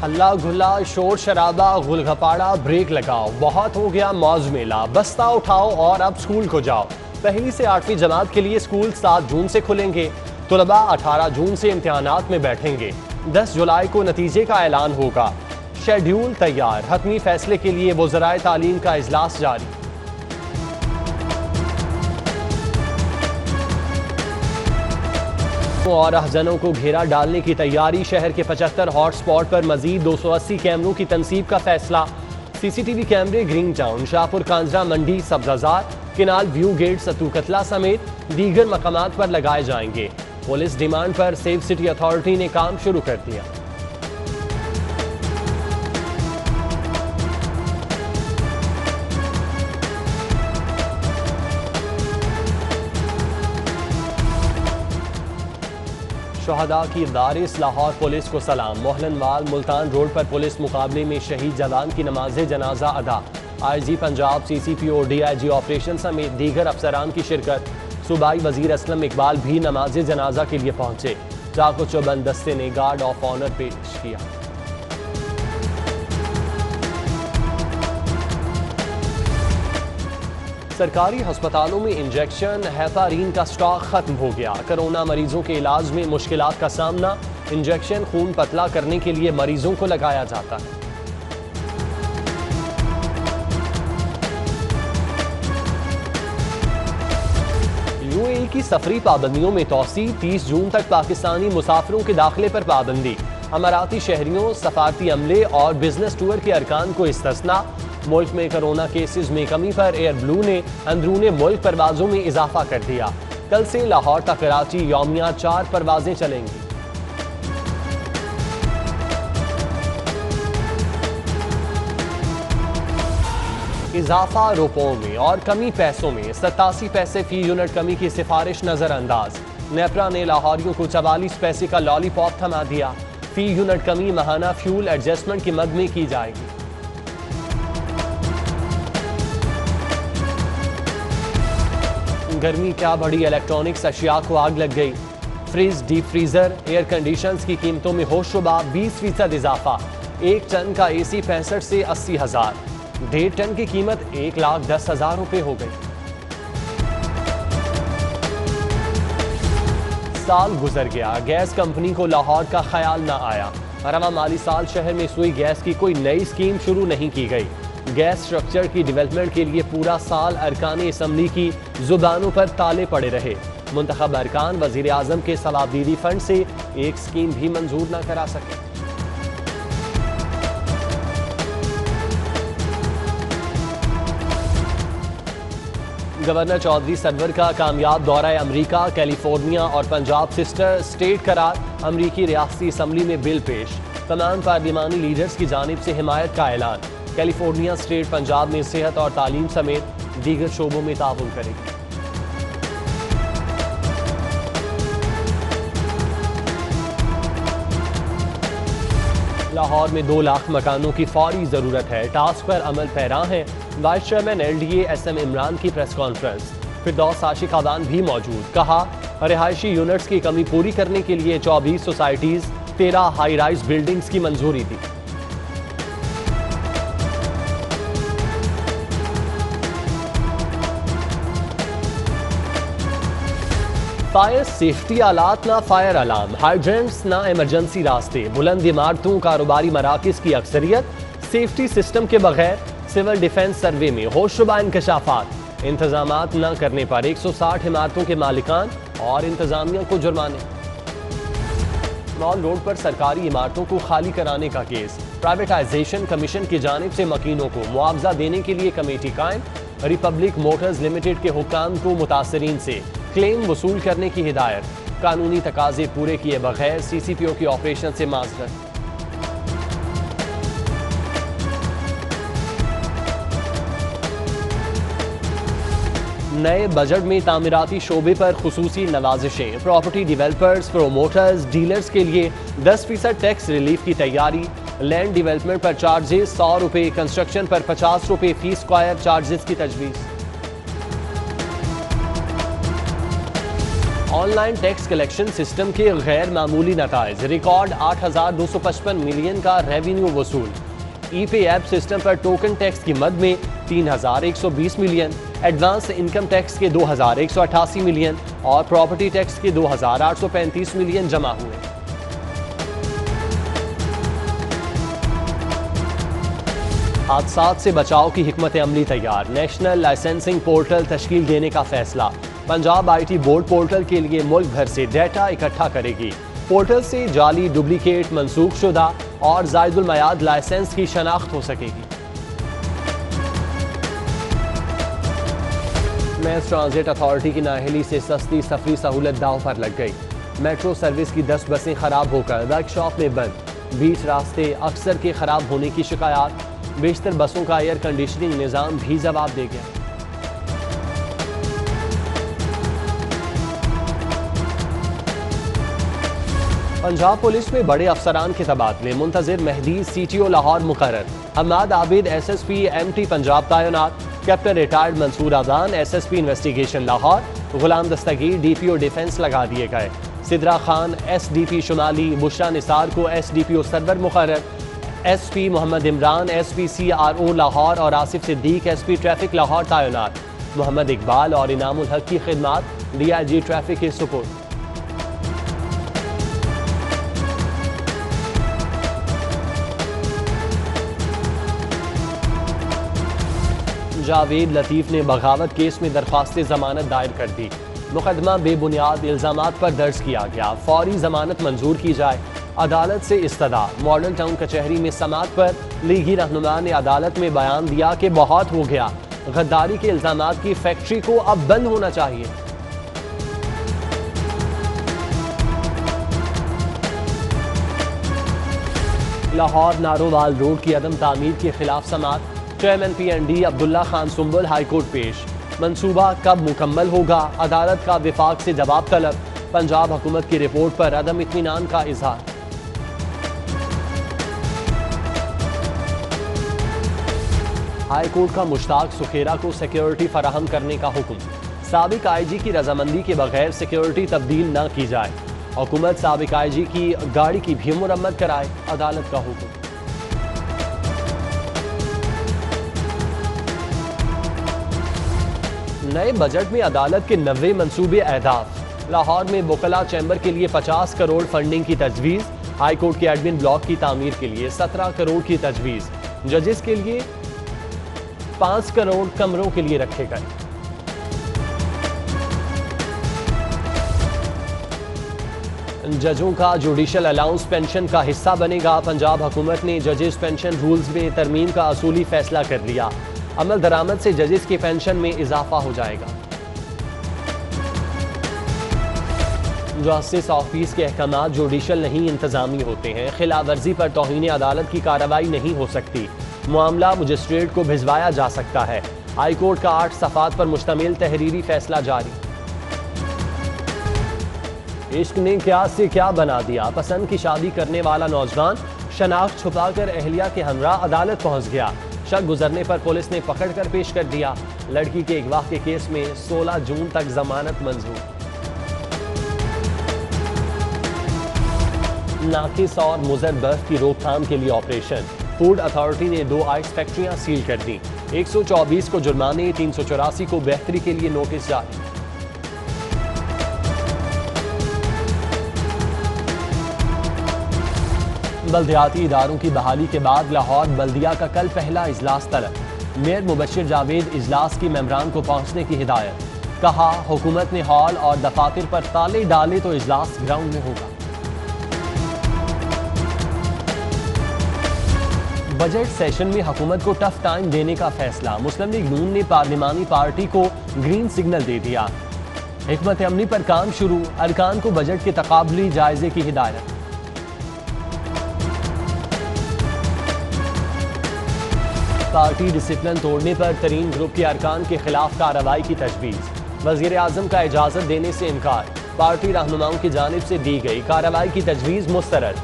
हल्ला गुल्ला, शोर शराबा, गुलगपाड़ा, ब्रेक लगाओ, बहुत हो गया मौज मेला, बस्ता उठाओ और अब स्कूल को जाओ। पहली से 8वीं जमात के लिए स्कूल 7 जून से खुलेंगे। तुलबा 18 जून से इम्तिहानात में बैठेंगे। 10 जुलाई को नतीजे का ऐलान होगा। शेड्यूल तैयार, हतमी फैसले के लिए वज़राए तालीम का इजलास जारी। और अहजनों को घेरा डालने की तैयारी। शहर के 75 हॉटस्पॉट पर मजीद 280 कैमरों की तनसीब का फैसला। सीसीटीवी कैमरे ग्रीन टाउन, शाहपुर, कांजरा, मंडी, Sabzazar, canal, view gate, Satu कतला समेत दीगर मकामात पर लगाए जाएंगे। पुलिस डिमांड पर सेव सिटी अथॉरिटी ने काम शुरू कर दिया। शहदा की दारिस लाहौर पुलिस को सलाम। मोहलनवाल मुल्तान रोड पर पुलिस मुकाबले में शहीद जवान की नमाज जनाजा अदा। IG Punjab, CCPO, DIG operation समेत दीगर अफसरान की शिरकत। सूबाई वजीर असलम इकबाल भी नमाज जनाजा के लिए पहुंचे। चाको चौबंद दस्ते ने गार्ड ऑफ ऑनर पेश किया। सरकारी अस्पतालों में इंजेक्शन हेपारीन का स्टॉक खत्म हो गया। कोरोना मरीजों के इलाज में मुश्किलात का सामना। इंजेक्शन खून पतला करने के लिए मरीजों को लगाया जाता है। UAE की सफरी पाबंदियों में तौसी। 30 जून तक पाकिस्तानी मुसाफिरों के दाखिले पर पाबंदी। अमाराती शहरियों, सफारती अमले और बिजनेस टूर के अरकान को इस्तिस्ना। मुल्क में कोरोना केसेस में कमी पर एयर ब्लू ने अंदरूने मुल्क परवाजों में इजाफा कर दिया। कल से लाहौर तक कराची यौमिया 4 परवाजें चलेंगी। इजाफा रुपयों में और कमी पैसों में। 87 पैसे फी यूनिट कमी की सिफारिश नजरअंदाज। नेपरा ने लाहौरियों को 44 पैसे का लॉलीपॉप थमा दिया। फी यूनिट कमी माहाना फ्यूल एडजस्टमेंट की मद में की जाएगी। गर्मी क्या बढ़ी, इलेक्ट्रॉनिक्स अशिया को आग लग गई। Fridge, deep freezer, air conditioners की कीमतों में होशरुबा 20% इजाफा। 1 टन का AC 65 से 80,000। 1.5 टन की कीमत 1,10,000 रुपए हो गई। साल गुजर गया, गैस कंपनी को लाहौर का ख्याल न आया। रवा माली साल शहर में सुई गैस की कोई नई स्कीम शुरू नहीं की गई। गैस स्ट्रक्चर की डेवलपमेंट के लिए पूरा साल अरकान असम्बली की जुबानों पर ताले पड़े रहे। मुंतखब अरकान वजीर आजम के सवाबदीदी फंड से एक स्कीम भी मंजूर न करा सके। गवर्नर चौधरी सरवर का कामयाब दौरा अमरीका, कैलिफोर्निया और पंजाब सिस्टर स्टेट करार। अमरीकी रियासती असम्बली में बिल पेश। तमाम पार्लिमानी लीडर्स की जानिब से हिमायत का ऐलान। कैलिफोर्निया स्टेट पंजाब में सेहत और तालीम समेत दीगर शोबों में ताउन करेगी। लाहौर में 2 लाख मकानों की फौरी जरूरत है। टास्क पर अमल पैरा है। Vice chairman LDA SM Imran की प्रेस कॉन्फ्रेंस। फिरदौस आशिक आवान भी मौजूद। कहा, रिहायशी यूनिट्स की कमी पूरी करने के लिए 24 सोसाइटीज, 13 हाई राइज बिल्डिंग्स की मंजूरी दी। फायर सेफ्टी आलात ना फायर अलार्म, हाइड्रेंट्स ना इमरजेंसी रास्ते। बुलंद इमारतों, कारोबारी मराकज की अक्सरियत सेफ्टी सिस्टम के बगैर। सिविल डिफेंस सर्वे में होशरुबा इंकशाफात। इंतजामात न करने पर 160 इमारतों के मालिकान और इंतजामिया को जुर्माने। मॉल रोड पर सरकारी इमारतों को खाली कराने का केस। प्राइवेटाइजेशन कमीशन की जानिब से मकीनों को मुआवजा देने के लिए कमेटी कायम। रिपब्लिक मोटर्स लिमिटेड के हुक्काम को मुतासरीन से क्लेम वसूल करने की हिदायत। कानूनी तकाजे पूरे किए बगैर CCPO की ऑपरेशन से माजरत। नए बजट में तामीराती शोबे पर खुसूसी नवाजिशें। प्रॉपर्टी डेवलपर्स, प्रोमोटर्स, डीलर्स के लिए 10% टैक्स रिलीफ की तैयारी। लैंड डेवलपमेंट पर चार्जेस 100 रुपये, कंस्ट्रक्शन पर 50 रुपये फी स्क्वायर चार्जेस की तजवीज़। ऑनलाइन टैक्स कलेक्शन सिस्टम के गैर मामूली नताइज, रिकॉर्ड 8,255 मिलियन का रेवेन्यू वसूल। ई पे ऐप सिस्टम पर टोकन टैक्स की मद में 3,120 मिलियन, एडवांस इनकम टैक्स के 2,188 मिलियन और प्रॉपर्टी टैक्स के 2,835 मिलियन जमा हुए। हादसात से बचाव की हिकमत अमली तैयार, नेशनल लाइसेंसिंग पोर्टल तश्कील देने का फैसला। पंजाब IT बोर्ड पोर्टल के लिए मुल्क भर से डेटा इकट्ठा करेगी। पोर्टल से जाली, डुप्लीकेट, मनसूख शुदा और जायदुल मयाद लाइसेंस की शनाख्त हो सकेगी। मैस ट्रांजिट अथॉरिटी की नाअहली से सस्ती सफरी सहूलत दांव पर लग गई। मेट्रो सर्विस की 10 बसें खराब होकर वर्कशॉप में बंद। बीच रास्ते अक्सर के खराब होने की शिकायत, बेशतर बसों का एयर कंडीशनिंग निज़ाम भी जवाब दे गया। पंजाब पुलिस में बड़े अफसरान के तबादले, मुंतजिर मेहदी CTO लाहौर मुकर्रर। हम्माद आबिद SSP MT पंजाब तैनात। Captain retired Mansoor Azan SSP investigation Lahore. Ghulam Dastgir DPO defence लगा दिए गए। सिद्रा खान SDP शुमाली, बुशरा निसार को SDPO सरवर मुकर्रर। SP Mohammad Imran SP CRO Lahore और आसिफ सिद्दीक SP ट्रैफिक लाहौर तैनात। मोहम्मद इकबाल और इनामुल हक की खिदमात DIG ट्रैफिक के सुपुर्द। जावेद लतीफ़ ने बगावत केस में दरख्वास्त जमानत दायर कर दी। मुकदमा बेबुनियाद इल्जामात पर दर्ज किया गया, फौरी जमानत मंजूर की जाए। अदालत से इस्तदा। मॉडल टाउन कचहरी में समात पर लीगी रहनुमा ने अदालत में बयान दिया कि बहुत हो गया, गद्दारी के इल्जामात की फैक्ट्री को अब बंद होना चाहिए। लाहौर नारोवाल रोड की अदम तामीर के खिलाफ समात। Chairman PND Abdullah Khan Sumbul high court पेश। मंसूबा कब मुकम्मल होगा, अदालत का विफाक से जवाब तलब। पंजाब हुकूमत की रिपोर्ट पर अदम इत्मीनान का इजहार। हाईकोर्ट का मुश्ताक सुखेरा को सिक्योरिटी फराहम करने का हुक्म। साबिक IG की रजामंदी के बगैर सिक्योरिटी तब्दील न की जाए। हुकूमत साबिक IG की गाड़ी की भी मुरम्मत कराए, अदालत का हुक्म। नए बजट में अदालत के 90 मंसूबे अहदाफ। लाहौर में बुकला चैम्बर के लिए 50 करोड़ फंडिंग की तजवीज़। हाई कोर्ट के एडमिन ब्लॉक की तामीर के लिए 17 करोड़ की तजवीज़। जजेस के लिए 5 करोड़ कमरों के लिए रखे गए। जजों का जुडिशल अलाउंस पेंशन का हिस्सा बनेगा। पंजाब हुकूमत ने जजेस पेंशन रूल्स में तरमीम का असूली फैसला कर लिया। अमल दरामद से जजेस की पेंशन में इजाफा हो जाएगा। जस्टिस ऑफिस के अहकामात जुडिशल नहीं इंतजामी होते हैं। खिलाफ वर्जी पर तौहीन अदालत की कार्रवाई नहीं हो सकती। मामला मजिस्ट्रेट को भिजवाया जा सकता है। हाई कोर्ट का 8 सफ़ात पर मुश्तमिल तहरीरी फैसला जारी। इश्क ने क्या से क्या बना दिया। पसंद की शादी करने वाला नौजवान शनाख्त छुपाकर अहलिया के हमरा अदालत पहुंच गया। शक गुजरने पर पुलिस ने पकड़कर पेश कर दिया। लड़की के अगवा के केस में 16 जून तक जमानत मंजूर। नाकिस और मुज़र बर्फ की रोकथाम के लिए ऑपरेशन। फूड अथॉरिटी ने 2 आइस फैक्ट्रियां सील कर दी। 124 को जुर्माने, 384 को बेहतरी के लिए नोटिस जारी। बल्दियाती इदारों की बहाली के बाद लाहौर बल्दिया का कल पहला इजलास तलब। मेयर मुबशिर जावेद इजलास की मेंबरान को पहुंचने की हिदायत। कहा, हुकूमत ने हॉल और दफातर पर ताले डाले तो इजलास ग्राउंड में होगा। बजट सेशन में हुकूमत को टफ टाइम देने का फैसला। मुस्लिम लीग नून ने पार्लिमानी पार्टी को ग्रीन सिग्नल दे दिया। हिकमत अमली पर काम शुरू। अरकान को बजट के तकाबली जायजे की हिदायत। पार्टी डिसिप्लिन तोड़ने पर तरीन ग्रुप के अरकान के खिलाफ कार्रवाई की तजवीज़। वज़ीर आज़म का इजाज़त देने से इनकार। पार्टी रहनुमाओं की जानिब से दी गई कार्रवाई की तजवीज़ मुस्तरद।